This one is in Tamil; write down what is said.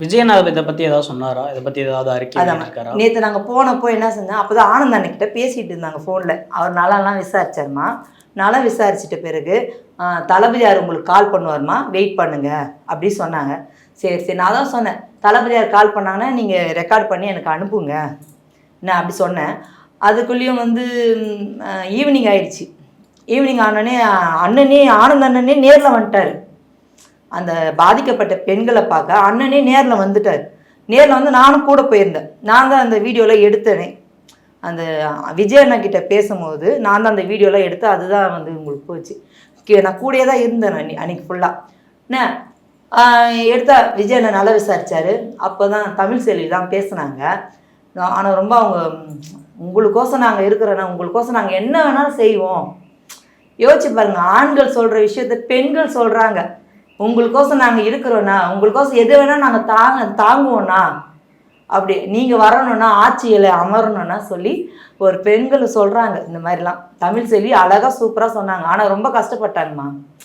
விஜயன் இதை பத்தி ஏதாவது சொன்னாரா? இதை பத்தி ஏதாவது அறிக்கை இருக்காரா? நேற்று நாங்கள் போனப்போ என்ன செஞ்சோம், அப்போதான் ஆனந்த் அண்ணன்கிட்ட பேசிட்டு இருந்தாங்க ஃபோனில். அவர் நலம்லாம் விசாரிச்சாருமா. நலம் விசாரிச்சிட்ட பிறகு தளபதியார் உங்களுக்கு கால் பண்ணுவார்மா, வெயிட் பண்ணுங்க அப்படி சொன்னாங்க. சரி சரி, நான் தான் சொன்னேன், தளபதியார் கால் பண்ணாங்கன்னா நீங்கள் ரெக்கார்ட் பண்ணி எனக்கு அனுப்புங்க நான் அப்படி சொன்னேன். அதுக்குள்ளேயும் ஈவினிங் ஆயிடுச்சு. ஈவினிங் ஆனோடனே ஆனந்த் அண்ணனே நேரில் வந்துட்டார். அந்த பாதிக்கப்பட்ட பெண்களை பார்க்க அண்ணனே நேரில் வந்துட்டார். நேரில் வந்து நானும் கூட போயிருந்தேன். நான் தான் அந்த வீடியோவில் எடுத்தேனே. அந்த விஜய் அண்ணா கிட்ட பேசும்போது நான் தான் அந்த வீடியோலாம் எடுத்து அதுதான் உங்களுக்கு போச்சு. நான் கூடயே தான் இருந்தேன் அன்னைக்கு ஃபுல்லாக. என்ன எடுத்தா விஜய் அண்ணா நல்லா விசாரித்தார். அப்போ தான் தமிழ் செல்வி தான் பேசுனாங்க. ஆனால் ரொம்ப அவங்க உங்களுக்கோசம் நாங்கள் இருக்கிறோன்னா, உங்களுக்கோசம் நாங்கள் என்ன வேணாலும் செய்வோம். யோசிச்சு பாருங்க, ஆண்கள் சொல்கிற விஷயத்த பெண்கள் சொல்கிறாங்க. உங்களுக்கோசம் நாங்கள் இருக்கிறோண்ணா, உங்களுக்கோசம் எது வேணால் நாங்கள் தாங்குவோண்ணா, அப்படி நீங்கள் வரணும்னா ஆட்சியில் அமரணும்னா சொல்லி ஒரு பெண்கள் சொல்கிறாங்க. இந்த மாதிரிலாம் தமிழ் செல்வி அழகாக சூப்பராக சொன்னாங்க. ஆனால் ரொம்ப கஷ்டப்பட்டாங்கம்மா.